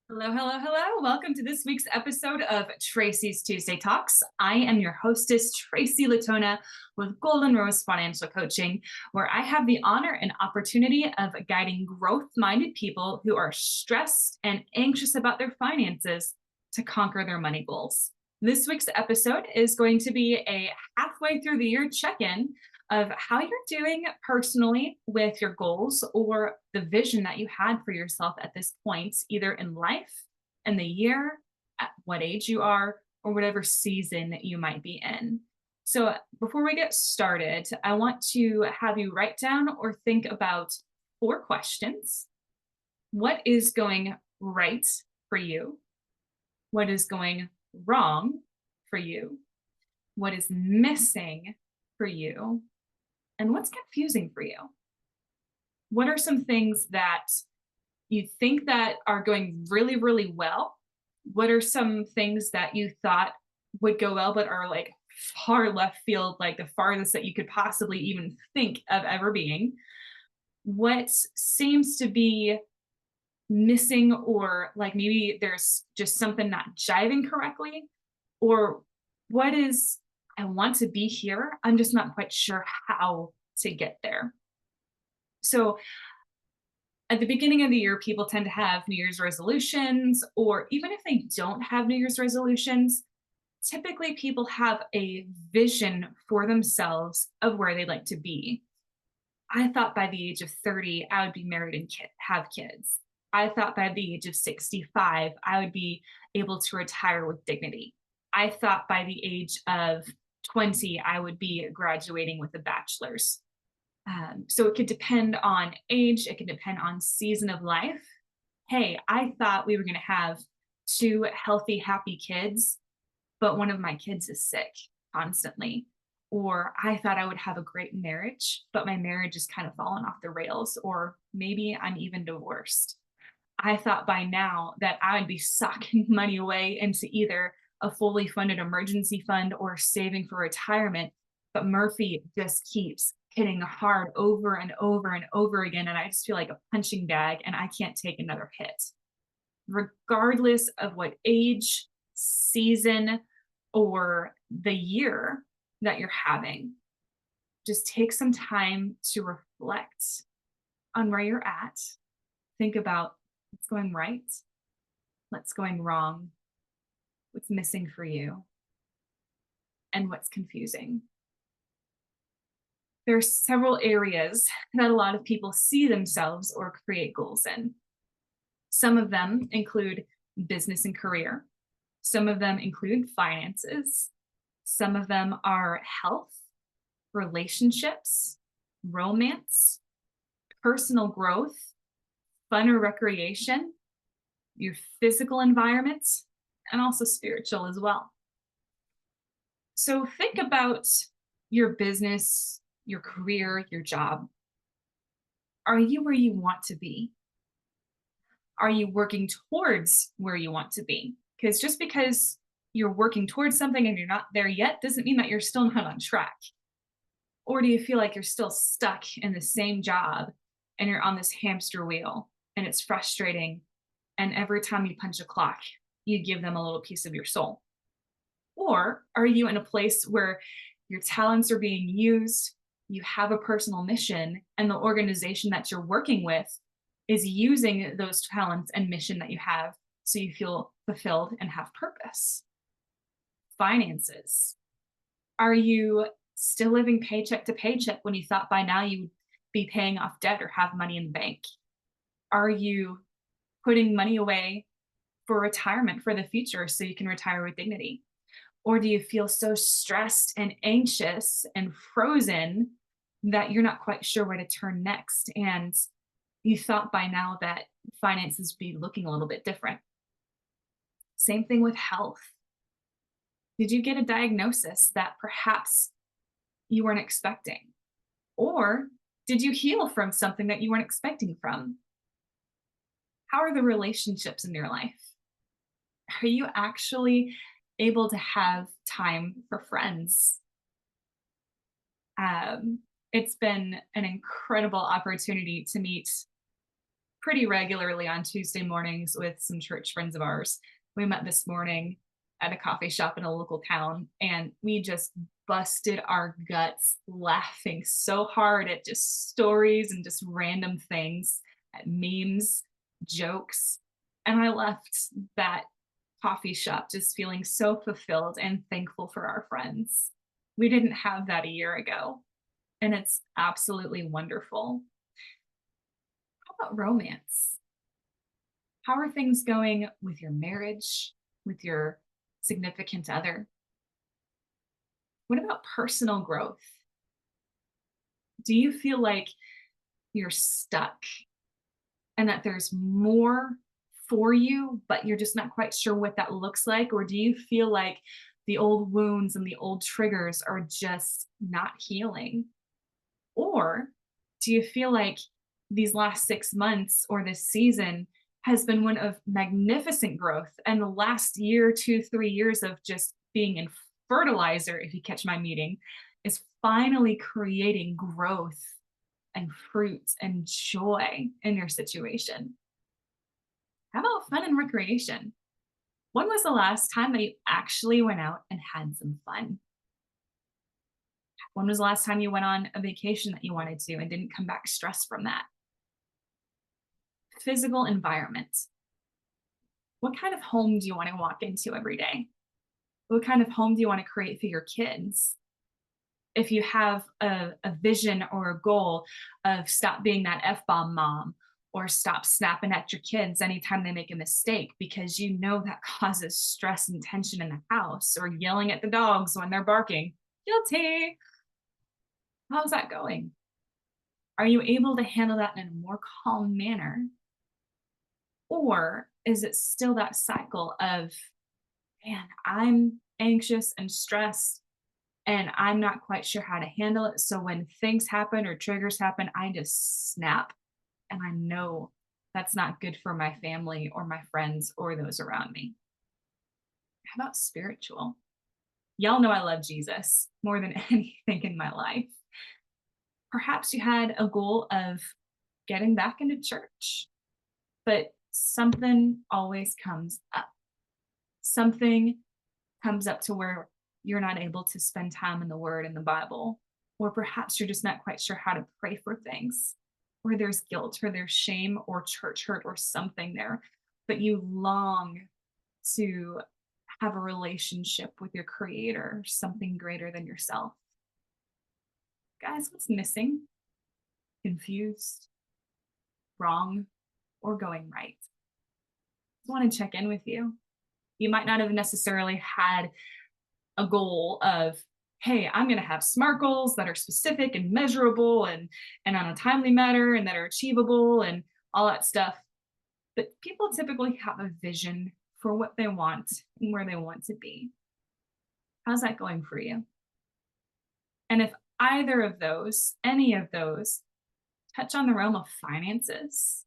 Hello, hello, hello. Welcome to this week's episode of Tracy's Tuesday Talks. I am your hostess, Tracy Latona with Golden Rose Financial Coaching, where I have the honor and opportunity of guiding growth minded people who are stressed and anxious about their finances to conquer their money goals. This week's episode is going to be a halfway through the year check in of how you're doing personally with your goals or the vision that you had for yourself at this point, either in life, in the year, at what age you are, or whatever season you might be in. So, before we get started, I want to have you write down or think about four questions. What is going right for you? What is going wrong for you? What is missing for you? And what's confusing for you? What are some things that you think that are going really, really well? What are some things that you thought would go well, but are like far left field, like the farthest that you could possibly even think of ever being? What seems to be missing, or like maybe there's just something not jiving correctly? Or what is, I want to be here, I'm just not quite sure how to get there. So at the beginning of the year, people tend to have New Year's resolutions, or even if they don't have New Year's resolutions, typically people have a vision for themselves of where they'd like to be. I thought by the age of 30, I would be married and have kids. I thought by the age of 65, I would be able to retire with dignity. I thought by the age of 20, I would be graduating with a bachelor's. So it could depend on age, it could depend on season of life. Hey, I thought we were going to have two healthy, happy kids, but one of my kids is sick constantly. Or I thought I would have a great marriage, but my marriage has kind of fallen off the rails. Or maybe I'm even divorced. I thought by now that I would be socking money away into either a fully funded emergency fund or saving for retirement. But Murphy just keeps hitting hard over and over and over again. And I just feel like a punching bag and I can't take another hit. Regardless of what age, season, or the year that you're having, just take some time to reflect on where you're at. Think about what's going right, what's going wrong, what's missing for you, and what's confusing. There are several areas that a lot of people see themselves or create goals in. Some of them include business and career. Some of them include finances. Some of them are health, relationships, romance, personal growth, fun or recreation, your physical environment, and also spiritual as well. So think about your business, your career, your job. Are you where you want to be? Are you working towards where you want to be? Because just because you're working towards something and you're not there yet doesn't mean that you're still not on track. Or do you feel like you're still stuck in the same job and you're on this hamster wheel and it's frustrating? And every time you punch a clock, you give them a little piece of your soul. Or are you in a place where your talents are being used, you have a personal mission, and the organization that you're working with is using those talents and mission that you have so you feel fulfilled and have purpose? Finances. Are you still living paycheck to paycheck when you thought by now you would be paying off debt or have money in the bank? Are you putting money away for retirement for the future so you can retire with dignity? Or do you feel so stressed and anxious and frozen that you're not quite sure where to turn next? And you thought by now that finances would be looking a little bit different. Same thing with health. Did you get a diagnosis that perhaps you weren't expecting? Or did you heal from something that you weren't expecting from? How are the relationships in your life? Are you actually able to have time for friends? It's been an incredible opportunity to meet pretty regularly on Tuesday mornings with some church friends of ours. We met this morning at a coffee shop in a local town, and we just busted our guts laughing so hard at just stories and just random things, at memes, jokes. And I left that coffee shop just feeling so fulfilled and thankful for our friends. We didn't have that a year ago, and it's absolutely wonderful. How about romance? How are things going with your marriage, with your significant other? What about personal growth? Do you feel like you're stuck and that there's more for you, but you're just not quite sure what that looks like? Or do you feel like the old wounds and the old triggers are just not healing? Or do you feel like these last 6 months or this season has been one of magnificent growth, and the last year, 2, 3 years of just being in fertilizer, if you catch my meaning, is finally creating growth and fruit and joy in your situation? How about fun and recreation? When was the last time that you actually went out and had some fun? When was the last time you went on a vacation that you wanted to and didn't come back stressed from that? Physical environment. What kind of home do you want to walk into every day? What kind of home do you want to create for your kids? If you have a vision or a goal of stop being that F bomb mom, or stop snapping at your kids anytime they make a mistake because you know that causes stress and tension in the house, or yelling at the dogs when they're barking. Guilty. How's that going? Are you able to handle that in a more calm manner? Or is it still that cycle of, man, I'm anxious and stressed and I'm not quite sure how to handle it. So when things happen or triggers happen, I just snap, and I know that's not good for my family or my friends or those around me. How about spiritual? Y'all know I love Jesus more than anything in my life. Perhaps you had a goal of getting back into church, but something always comes up. Something comes up to where you're not able to spend time in the Word and the Bible, or perhaps you're just not quite sure how to pray for things, or there's guilt, or there's shame, or church hurt, or something there, but you long to have a relationship with your Creator, something greater than yourself. Guys, what's missing? Confused, wrong, or going right? I want to check in with you. You might not have necessarily had a goal of, hey, I'm going to have SMART goals that are specific and measurable and on a timely manner and that are achievable and all that stuff. But people typically have a vision for what they want and where they want to be. How's that going for you? And if either of those, any of those, touch on the realm of finances,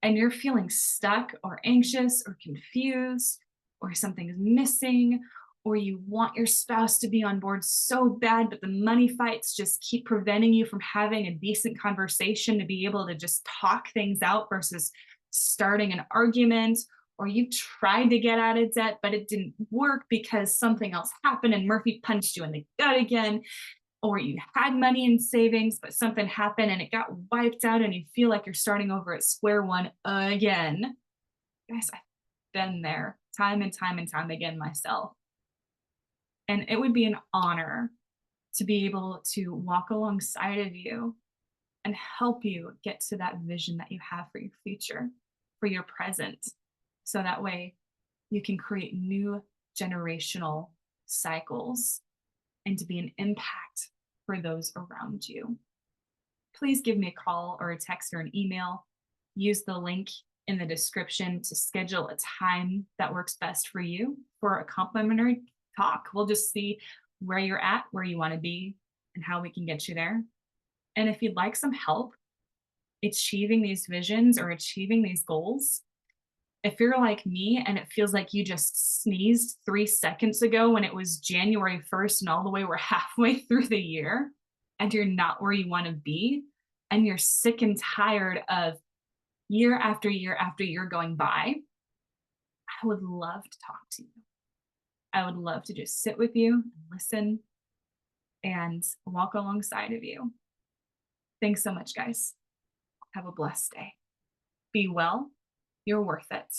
and you're feeling stuck or anxious or confused, or something is missing, or you want your spouse to be on board so bad, but the money fights just keep preventing you from having a decent conversation to be able to just talk things out versus starting an argument, or you tried to get out of debt, but it didn't work because something else happened and Murphy punched you in the gut again, or you had money in savings, but something happened and it got wiped out and you feel like you're starting over at square one again. Guys, I've been there time and time and time again myself. And it would be an honor to be able to walk alongside of you and help you get to that vision that you have for your future, for your present. So that way you can create new generational cycles and to be an impact for those around you. Please give me a call or a text or an email. Use the link in the description to schedule a time that works best for you for a complimentary talk. We'll just see where you're at, where you want to be, and how we can get you there. And if you'd like some help achieving these visions or achieving these goals, if you're like me and it feels like you just sneezed 3 seconds ago when it was January 1st and all the way we're halfway through the year, and you're not where you want to be, and you're sick and tired of year after year after year going by, I would love to talk to you. I would love to just sit with you and listen and walk alongside of you. Thanks so much, guys. Have a blessed day. Be well. You're worth it.